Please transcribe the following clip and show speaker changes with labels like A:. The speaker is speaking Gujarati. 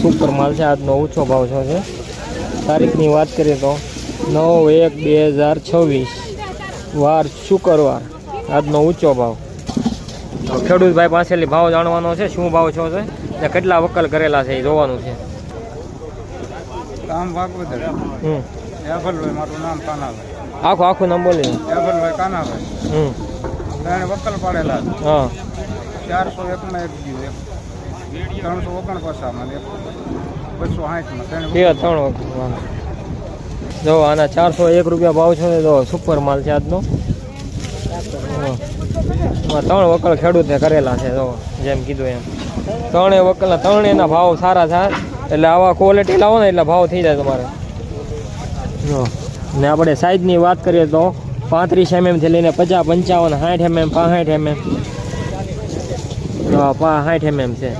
A: સુપર માલ છે, આજનો ઊંચો ભાવ છે. તારીખની વાત કરીએ તો 9/1/2026 વાર શુક્રવાર, આજનો ઊંચો ભાવ. તો ખેડૂતભાઈ પાસેથી ભાવ જાણવાનો છે, શું ભાવ છો છે ને કેટલા વકલ કરેલા છે એ જોવાનું છે.
B: આખું
A: નામ બોલી.
B: વકલ પાડેલા.
A: હા
B: 401 માં 349 260
A: જો આના 401 રૂપિયા ભાવ છે. જો સુપર માલ છે આજનો. 3 વકલ ખેડૂતે કરેલા છે. જો જેમ કીધું એમ 3 વકલના 3 એના ભાવ સારા થાય. એટલે આવા ક્વોલિટી લાવો ને એટલે ભાવ થઈ જાય તમારે. જો ને આપણે સાઈઝની વાત કરીએ તો 35 mm થી લઈને 50, 55, 60 mm, 65 mm. 60 mm છે.